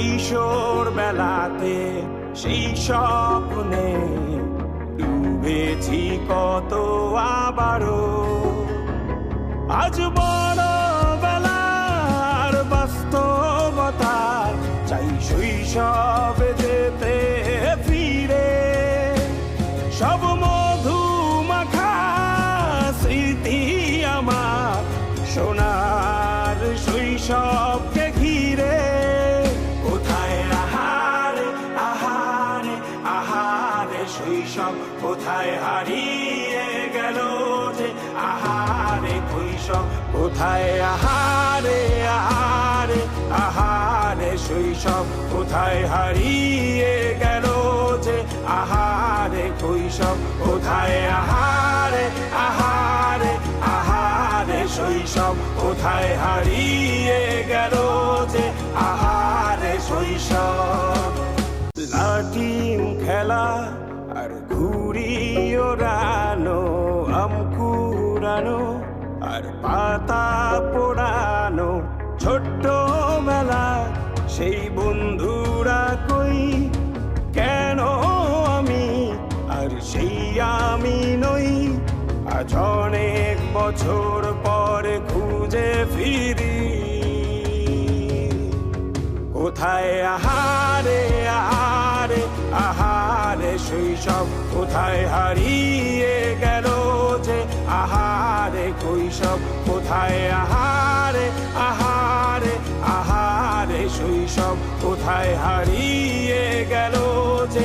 কিশোর বেলাতে সেই স্বপ্নে ডুবেছি কত আবারও। আজ বড় বেলার বাস্তবতা চাই শৈশবে যেতে ফিরে। সব মধু মাখা স্মৃতি আমার সোনার শৈশবকে ঘিরে। কোথায় আহারে আহারে আহারে শৈশব কোথায় হারিয়ে গেল যে আহারে কৈশব। কোথায় আহারে আহারে আহারে শৈশব কোথায় হারিয়ে গেল যে আহারে কৈশব। কোথায় আহারে আহারে আহারে শৈশব কোথায় হারিয়ে গেল যে আহারে শৈশব। লাঠিম খেলা আর ঘুড়ি ওড়ানো, আম কুড়ানো আর পাতা পোড়ানো, ছোট্ট বেলা সেই বন্ধুরা কই কেন আমি আর সেই আমি নই। আজ অনেক বছর পরে খুঁজে ফিরি। কোথায় আহারে আহারে আহারে শৈশব কোথায় হারিয়ে গেল যে আহারে কৈশব। কোথায় আহারে আহারে আহারে শৈশব কোথায় হারিয়ে গেল যে